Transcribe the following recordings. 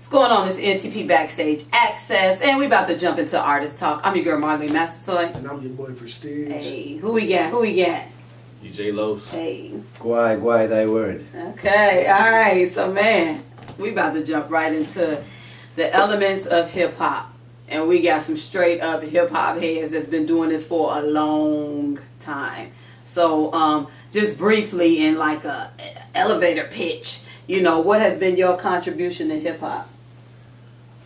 What's going on? It's NTP Backstage Access, and we about to jump into Artist Talk. I'm your girl, Marline Massasoit. And I'm your boy, Presteeje. Hey, who we got? Who we got? DJ Los. Hey. Gwaii, thy word. Okay, all right. So, man, we about to jump right into the elements of hip-hop. And we got some straight-up hip-hop heads that's been doing this for a long time. So, just briefly in like a elevator pitch, you know, what has been your contribution to hip-hop?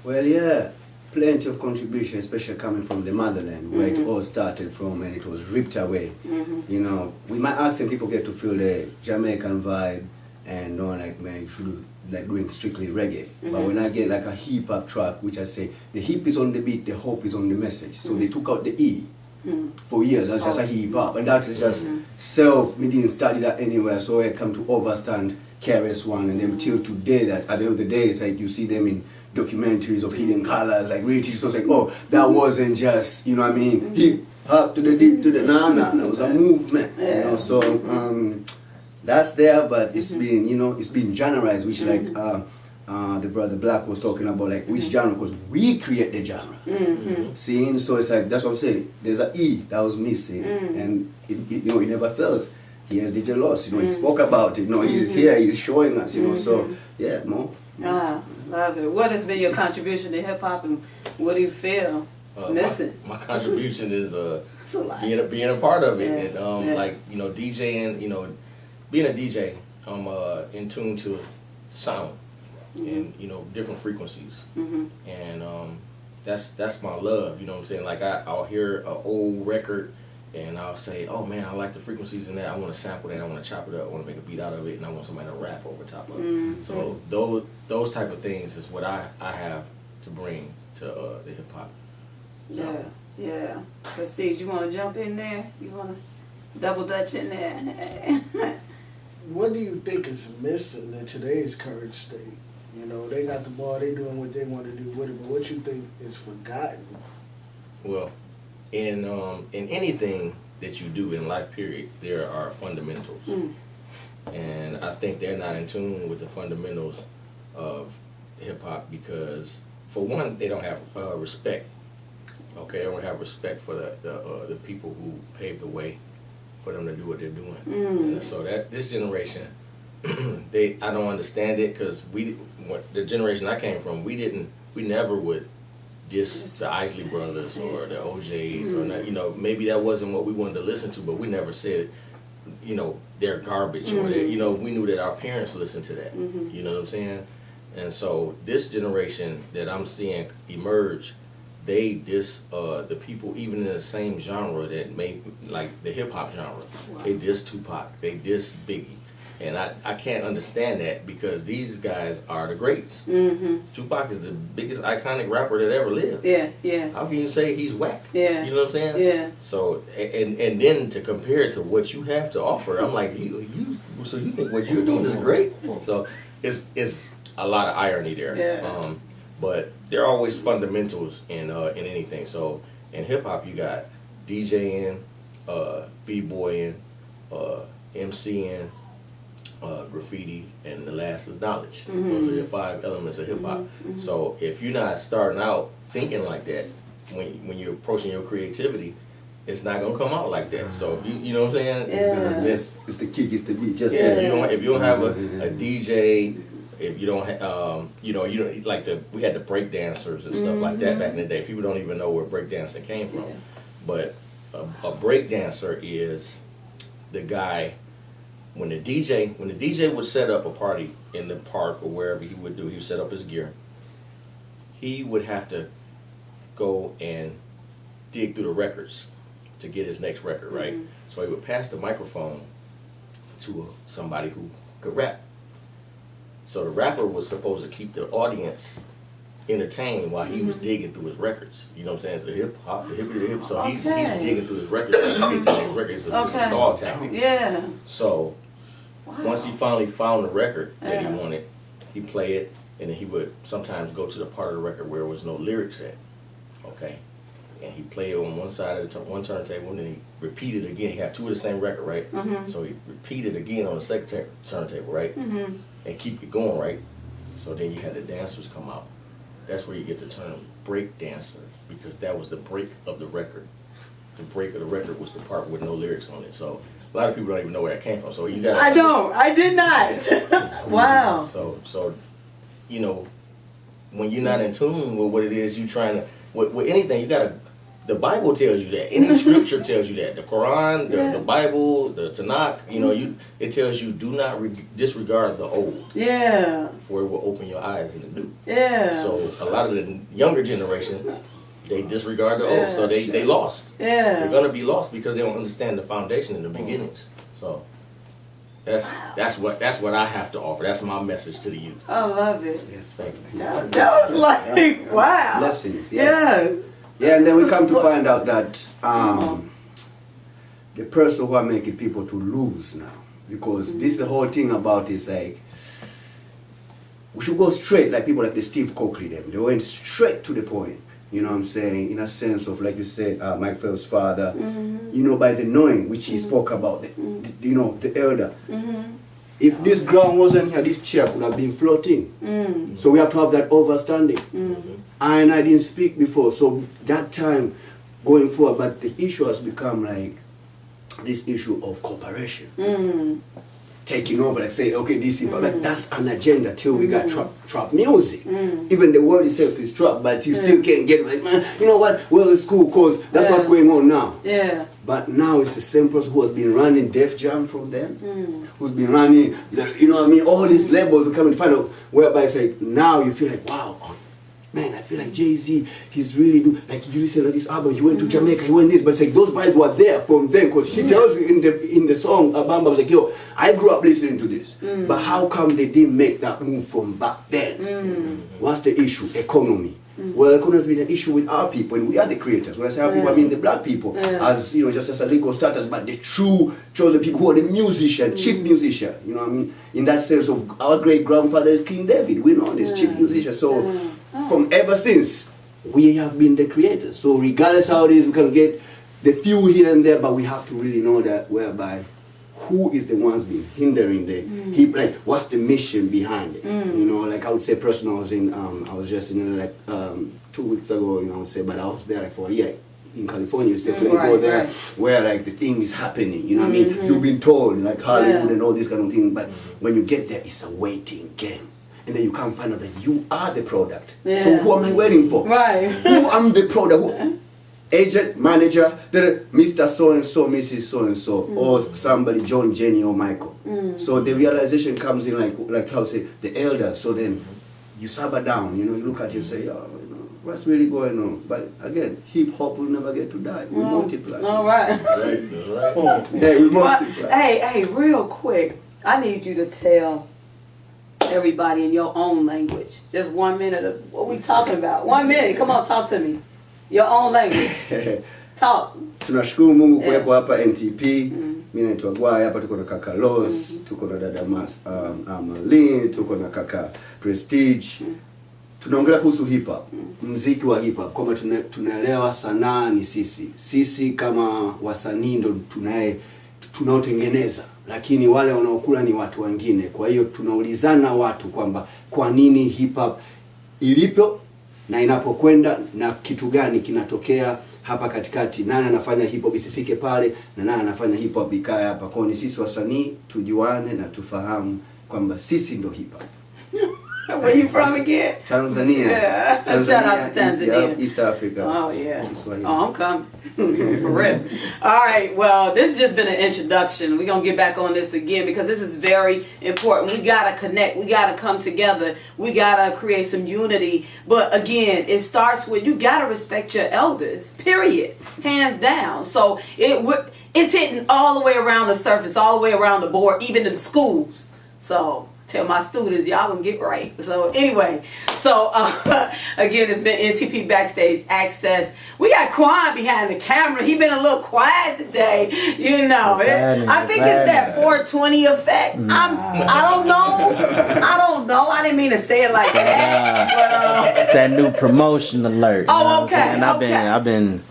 Well, yeah, plenty of contribution, especially coming from the motherland, where it all started from and it was ripped away. You know, with my accent, people get to feel the Jamaican vibe and know like, man, you should like doing strictly reggae. But when I get like a hip-hop track, which I say, the hip is on the beat, the hope is on the message. So they took out the E. For years, that's just a hip-hop. And that is just self, me didn't study that anywhere, so I come to overstand KRS-One, and then till today, that at the end of the day, it's like you see them in documentaries of hidden colors, like really teach us like, oh, that wasn't just, you know what I mean, hip hop to the deep to the nah, it was a movement, you know. So that's there, but it's been, you know, it's been genreized, which like the brother Black was talking about, like which genre, because we create the genre. Seeing, so it's like that's what I'm saying. There's an E that was missing, and it, you know, it never felt. Here's DJ Loss, you know, he spoke about it, you know, he's here, he's showing us, you know, so, yeah, more. Ah, love it. What has been your contribution to hip-hop, and what do you feel missing? My contribution is It's a lot. being a part of it. Yeah, And, like, you know, DJing, you know, being a DJ, I'm in tune to sound and, you know, different frequencies. And that's my love, you know what I'm saying? Like, I'll hear an old record, and I'll say, oh man, I like the frequencies in that. I want to sample that. I want to chop it up. I want to make a beat out of it, and I want somebody to rap over top of it. So those type of things is what I have to bring to the hip hop. So. Yeah. Presteeje, you want to jump in there? You want to double dutch in there? What do you think is missing in today's current state? You know, they got the ball, they doing what they want to do with it, but what you think is forgotten? Well, in anything that you do in life, period, there are fundamentals. And I think they're not in tune with the fundamentals of hip-hop because, for one, they don't have respect. Okay, they don't have respect for the people who paved the way for them to do what they're doing. And so that this generation, I don't understand it, because the generation I came from, we never would just the Isley Brothers or the OJs or not, you know, maybe that wasn't what we wanted to listen to, but we never said, you know, they're garbage or you know, we knew that our parents listened to that. You know what I'm saying? And so this generation that I'm seeing emerge, they diss the people even in the same genre that made, like the hip hop genre. They diss Tupac, they diss Biggie. And I can't understand that, because these guys are the greats. Tupac is the biggest iconic rapper that ever lived. Yeah. How can you say he's whack? Yeah. You know what I'm saying? Yeah. So, and then to compare it to what you have to offer, I'm like, so you think what you're doing is great? So it's a lot of irony there. Yeah. But there are always fundamentals in anything. So in hip hop, you got DJing, b-boying, MCing, graffiti, and the last is knowledge. Those are your 5 elements of hip hop. So if you're not starting out thinking like that, when you're approaching your creativity, it's not gonna come out like that. So if you know what I'm saying? Yeah. It's the kick, it's the beat, just If you don't have a DJ, if you don't you know, like we had the break dancers and stuff like that back in the day. People don't even know where break dancing came from. But a break dancer is the guy. When the DJ would set up a party in the park or wherever he would set up his gear, he would have to go and dig through the records to get his next record, right? So he would pass the microphone to somebody who could rap. So the rapper was supposed to keep the audience entertained while he was digging through his records. You know what I'm saying? It's the hip hop, the hippie to hip. So he's digging through his records to get to the next record. It's a stall tactic. Yeah. So once he finally found the record that he wanted, he played it, and then he would sometimes go to the part of the record where there was no lyrics at. Okay. And he played on one side of one turntable, and then he repeated again. He had 2 of the same record, right? So he repeated again on the second turntable, right? And keep it going, right? So then you had the dancers come out. That's where you get the term break dancer, because that was the break of the record. The break of the record was the part with no lyrics on it. So a lot of people don't even know where that came from. So you got. I did not. Wow. So, you know, when you're not in tune with what it is you trying to, with anything, you gotta. The Bible tells you that. Any scripture tells you that. The Quran, the Bible, the Tanakh. You know, it tells you do not disregard the old. Yeah. For it will open your eyes in the new. Yeah. So a lot of the younger generation, they disregard the old, so they lost. Yeah. They're gonna be lost because they don't understand the foundation in the beginnings. So that's what I have to offer. That's my message to the youth. I love it. Yes, thank you. That was like wow. Blessings. Yeah. Yeah, and then we come to find out that the person who are making people to lose now, because this the whole thing about is like we should go straight, like people like the Steve Coakley them. They went straight to the point. You know what I'm saying? In a sense of, like you said, Mike Phelps' father, you know, by the knowing which he spoke about, you know, the elder. If this ground wasn't here, this chair could have been floating. So we have to have that understanding. I didn't speak before, so that time going forward, but the issue has become like this issue of cooperation. Taking over, like say, okay, this is, like, that's an agenda till we got trap music. Even the word itself is trap, but you still can't get, like, man, you know what, well, it's cool, because that's what's going on now. Yeah. But now it's the same person who has been running Def Jam from them, who's been running, you know what I mean, all these labels will come and find out, whereby it's like, now you feel like, wow, man, I feel like Jay-Z, he's really do, like, you listen to this album, he went to Jamaica, he went this, but it's like those vibes were there from them, because he tells you in the song, Bamba was like, yo, I grew up listening to this, but how come they didn't make that move from back then? What's the issue? Economy. Well, economy has been an issue with our people, and we are the creators. When I say our people, I mean the black people, as, you know, just as a legal status, but the true the people who are the musician, chief musician, you know what I mean? In that sense of our great-grandfather is King David, we know this chief musician, so from ever since, we have been the creators. So regardless how it is, we can get the few here and there, but we have to really know that whereby who is the ones being hindering the like what's the mission behind it? You know, like I would say personally, I was just in like 2 weeks ago, you know, I would say, but I was there like for a year in California, so when you go there where like the thing is happening, you know what I mean? You've been told, like Hollywood and all this kind of thing, but when you get there, it's a waiting game. And then you can't find out that you are the product. So who am I waiting for? Right. Who am the product? Who? Agent, manager, Mr. So-and-so, Mrs. So-and-so, or somebody, John, Jenny, or Michael. So the realization comes in like how say, the elder. So then you sober down, you know, you look at it and say, oh, you know, what's really going on? But again, hip-hop will never get to die. We multiply. All right. Yeah, we multiply. Hey, real quick, I need you to tell everybody in your own language. Just 1 minute of what we talking about. 1 minute. Come on, talk to me. Your own language. Talk. Tunashukuru Mungu kuwepo hapa NTP. Mimi naitwa Gwaii, hapa tuko na kaka Los, tuko na dada Marline, tuko na kaka Presteeje. Tunaongelea kuhusu hip hop, muziki wa hip hop, kwamba tunaelewa sanaa ni sisi. Sisi kama wasanii ndo tunaotengeneza, lakini wale wanaokula ni watu wengine. Kwa hiyo tunaulizana watu kwamba kwa nini hip hop ilipo na inapokwenda na kitu gani kinatokea hapa katikati, nani anafanya hip hop isifike pale na nani anafanya hip hop ikae hapa. Kwa ni sisi wasanii tujuane na tufahamu kwamba sisi ndo hip hop. Where you from again? Tanzania. Yeah. Shout out to Tanzania. East Africa. Oh, yeah. Oh, I'm coming. For real. All right. Well, this has just been an introduction. We're going to get back on this again because this is very important. We got to connect. We got to come together. We got to create some unity. But again, it starts with you got to respect your elders, period. Hands down. So it's hitting all the way around the surface, all the way around the board, even in schools. So tell my students, y'all gonna get right. So anyway, again, it's been NTP Backstage Access. We got Quan behind the camera. He been a little quiet today, you know. I think it's that 420 effect. I don't know. I didn't mean to say it like that. But, it's that new promotion alert. Oh, okay. And I've been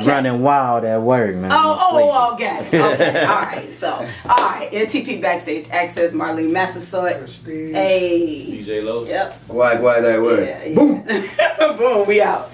running wild at work, man. Okay. All right. So, NTP Backstage Access, Marline, Massasoit. Massasoit. Prestige. Hey. DJ Los. Yep. Gwaii, thy word. Yeah, yeah. Boom. Boom. We out.